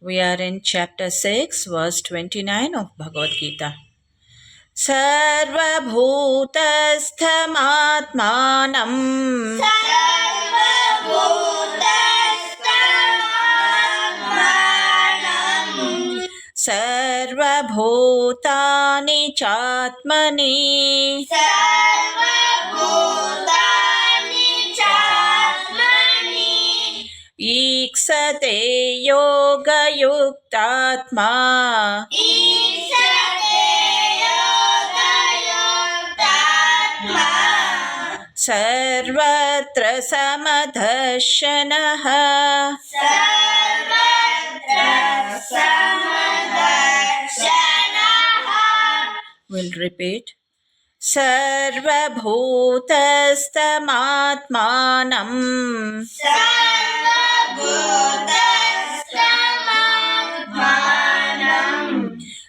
We are in chapter 6, verse 29 of Bhagavad Gita. Sarvabhutasthamatmanam Sarvabhutani Chatmani Iksate Yoga Yuktatma Sarvatra Samadharshanaha. We'll repeat. Sarvabhutastamatmanam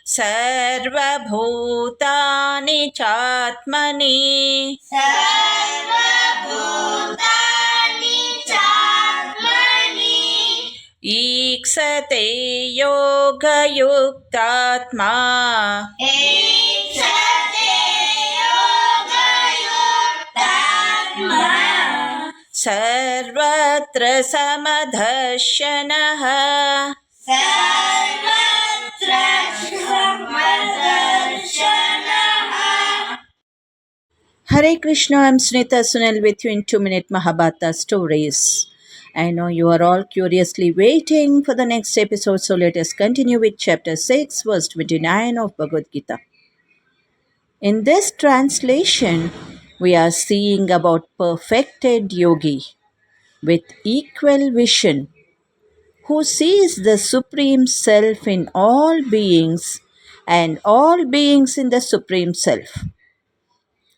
Sarvabhutani Chatmani Iksate Yoga Yuktatma Sarvatra Samadharshanaha. Hare Krishna, I'm Sunita Sunil with you in 2-minute Mahabharata stories. I know you are all curiously waiting for the next episode, so let us continue with chapter 6, verse 29 of Bhagavad Gita. In this translation, we are seeing about perfected yogi with equal vision who sees the Supreme Self in all beings and all beings in the Supreme Self.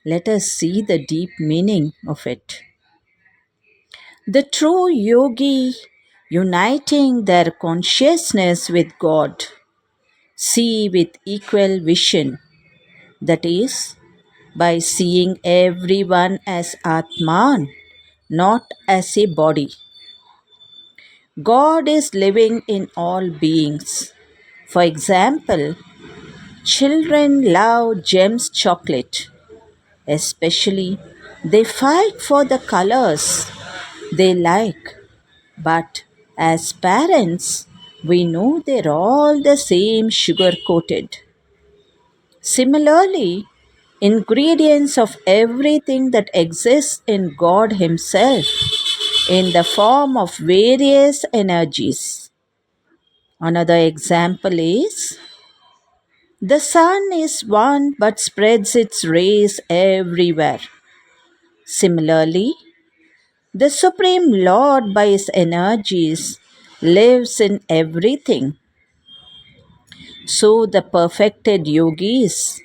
Let us see the deep meaning of it. The true yogi, uniting their consciousness with God, see with equal vision, that is, by seeing everyone as Atman, not as a body. God is living in all beings. For example, children love Gem's chocolate. Especially, they fight for the colors they like. But as parents, we know they're all the same sugar coated. Similarly, ingredients of everything that exists in God Himself in the form of various energies. Another example is the sun is one but spreads its rays everywhere. Similarly, the Supreme Lord by His energies lives in everything. So the perfected yogis,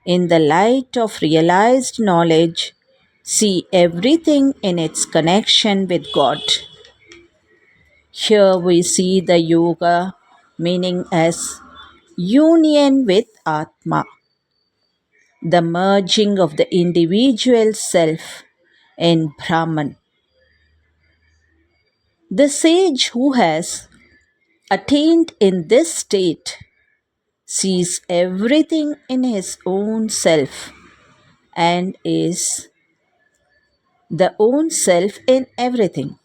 in the light of realized knowledge, see everything in its connection with God. Here we see the yoga meaning as union with Atma, the merging of the individual self in Brahman. The sage who has attained in this state sees everything in his own self and is the own self in everything.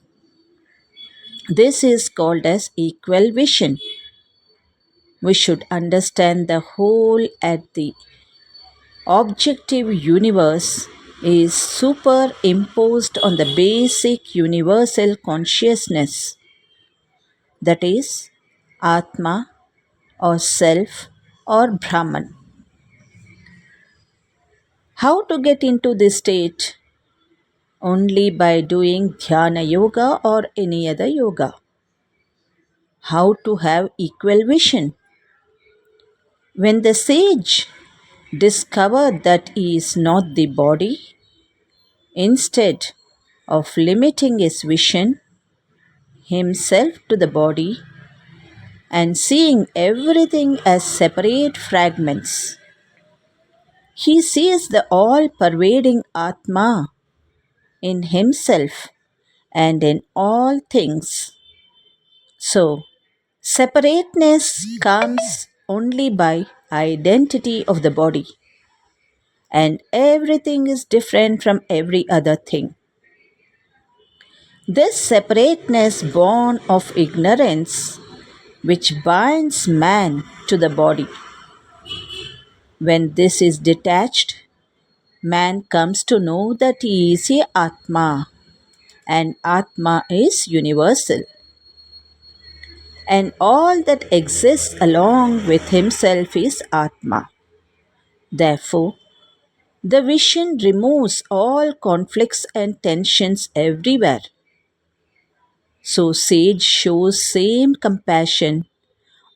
This is called as equal vision. We should understand the whole at the objective universe is superimposed on the basic universal consciousness, that is, Atma or Self or Brahman. How to get into this state? Only by doing Dhyana Yoga or any other yoga. How to have equal vision? When the sage discovered that he is not the body, instead of limiting his vision himself to the body and seeing everything as separate fragments, he sees the all pervading Atma in himself and in all things. So, Separateness comes only by identity of the body, and everything is different from every other thing. This separateness born of ignorance which binds man to the body. When this is detached, man comes to know that he is a Atma, and Atma is universal. And all that exists along with himself is Atma. Therefore, the vision removes all conflicts and tensions everywhere. So sage shows same compassion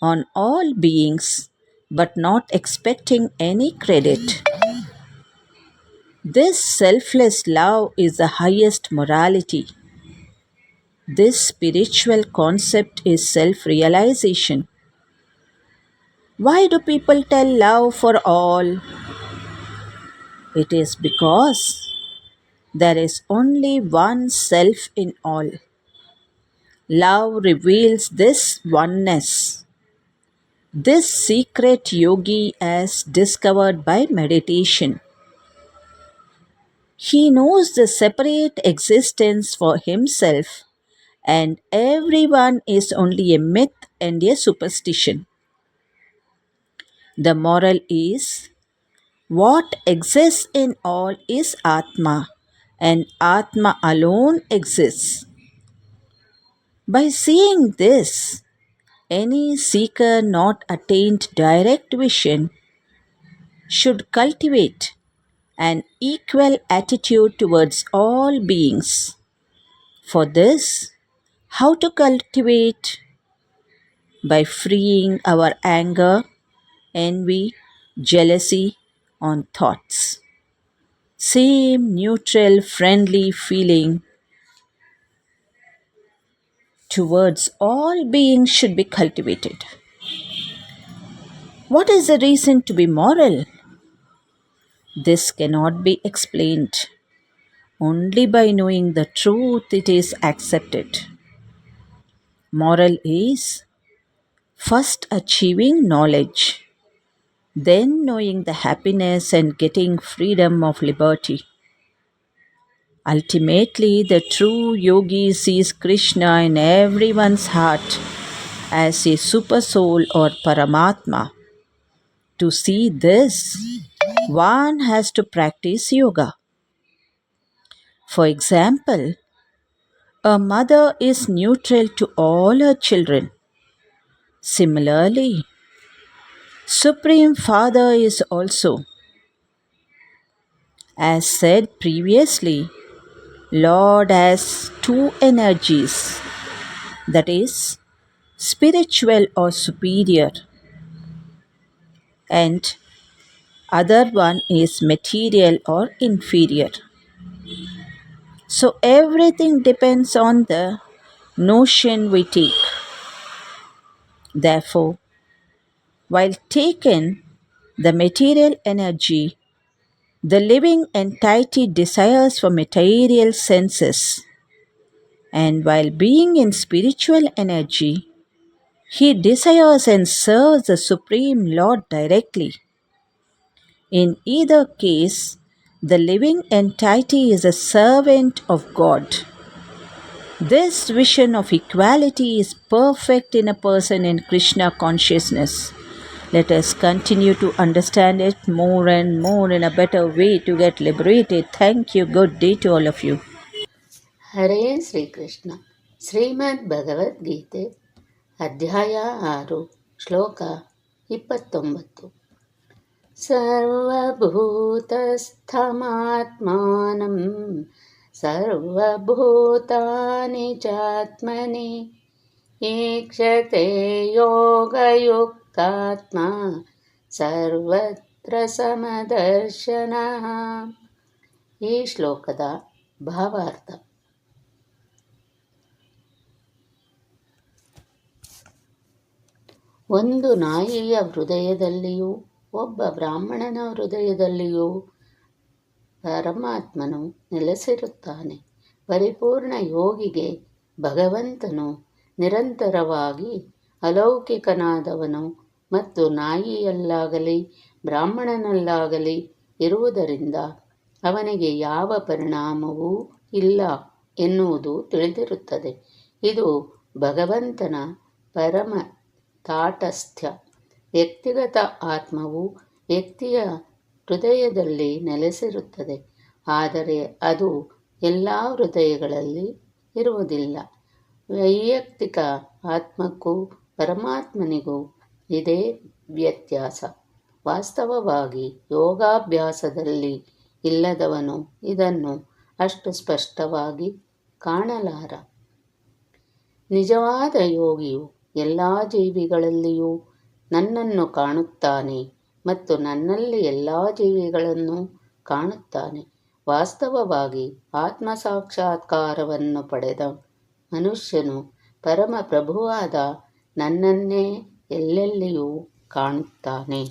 on all beings but not expecting any credit. This selfless love is the highest morality. This spiritual concept is self realization. Why do people tell love for all? It is because there is only one self in all. Love reveals this oneness. This secret Yogi has discovered by meditation. He knows the separate existence for himself, and everyone is only a myth and a superstition. The moral is what exists in all is Atma, and Atma alone exists. By seeing this, any seeker not attained direct vision should cultivate an equal attitude towards all beings. For this, how to cultivate? By freeing our anger, envy, jealousy on thoughts. Same neutral, friendly feeling towards all beings should be cultivated. What is the reason to be moral? This cannot be explained. Only by knowing the truth it is accepted. Moral is first achieving knowledge, then knowing the happiness and getting freedom of liberty. Ultimately, the true yogi sees Krishna in everyone's heart as a super soul or Paramatma. To see this, one has to practice yoga. For example, a mother is neutral to all her children. Similarly, Supreme Father is also. As said previously, Lord has two energies, that is, spiritual or superior, and other one is material or inferior. So everything depends on the notion we take. Therefore, while taken the material energy, the living entity desires for material senses, and while being in spiritual energy, he desires and serves the Supreme Lord directly. In either case, the living entity is a servant of God. This vision of equality is perfect in a person in Krishna consciousness. Let us continue to understand it more and more in a better way to get liberated. Thank you. Good day to all of you. ಹರೇ ಶ್ರೀಕೃಷ್ಣ. ಶ್ರೀಮದ್ ಭಗವದ್ಗೀತೆ ಅಧ್ಯಾಯ 6 ಶ್ಲೋಕ 29. ಸರ್ವಭೂತಸ್ಥಮಾತ್ಮಾನಂ ಸರ್ವಭೂತಾನಿ ಚಾತ್ಮನಿ ಈಕ್ಷತೆ ಯೋಗಯುಕ್ತಾತ್ಮ ಸರ್ವತ್ರ ಸಮದರ್ಶನಃ. ಈ ಶ್ಲೋಕದ ಭಾವಾರ್ಥ: ಒಂದು ನಾಯಿಯ ಹೃದಯದಲ್ಲಿಯೂ ಒಬ್ಬ ಬ್ರಾಹ್ಮಣನ ಹೃದಯದಲ್ಲಿಯೂ ಪರಮಾತ್ಮನು ನೆಲೆಸಿರುತ್ತಾನೆ. ಪರಿಪೂರ್ಣ ಯೋಗಿಗೆ ಭಗವಂತನು ನಿರಂತರವಾಗಿ ಅಲೌಕಿಕನಾದವನು ಮತ್ತು ನಾಯಿಯಲ್ಲಾಗಲಿ ಬ್ರಾಹ್ಮಣನಲ್ಲಾಗಲಿ ಇರುವುದರಿಂದ ಅವನಿಗೆ ಯಾವ ಪರಿಣಾಮವೂ ಇಲ್ಲ ಎನ್ನುವುದು ತಿಳಿದಿರುತ್ತದೆ. ಇದು ಭಗವಂತನ ಪರಮ ತಾಟಸ್ಥ್ಯ. ವ್ಯಕ್ತಿಗತ ಆತ್ಮವು ವ್ಯಕ್ತಿಯ ಹೃದಯದಲ್ಲಿ ನೆಲೆಸಿರುತ್ತದೆ, ಆದರೆ ಅದು ಎಲ್ಲ ಹೃದಯಗಳಲ್ಲಿ ಇರುವುದಿಲ್ಲ. ವೈಯಕ್ತಿಕ ಆತ್ಮಕ್ಕೂ ಪರಮಾತ್ಮನಿಗೂ ಇದೇ ವ್ಯತ್ಯಾಸ. ವಾಸ್ತವವಾಗಿ ಯೋಗಾಭ್ಯಾಸದಲ್ಲಿ ಇಲ್ಲದವನು ಇದನ್ನು ಅಷ್ಟು ಸ್ಪಷ್ಟವಾಗಿ ಕಾಣಲಾರ. ನಿಜವಾದ ಯೋಗಿಯು ಎಲ್ಲ ಜೀವಿಗಳಲ್ಲಿಯೂ ನನ್ನನ್ನು ಕಾಣುತ್ತಾನೆ ಮತ್ತು ನನ್ನಲ್ಲಿ ಎಲ್ಲ ಜೀವಿಗಳನ್ನು ಕಾಣುತ್ತಾನೆ. ವಾಸ್ತವವಾಗಿ ಆತ್ಮ ಸಾಕ್ಷಾತ್ಕಾರವನ್ನು ಪಡೆದ ಮನುಷ್ಯನು ಪರಮ ಪ್ರಭುವಾದ ನನ್ನನ್ನೇ ಎಲ್ಲೆಲ್ಲಿಯೂ ಕಾಣುತ್ತಾನೆ.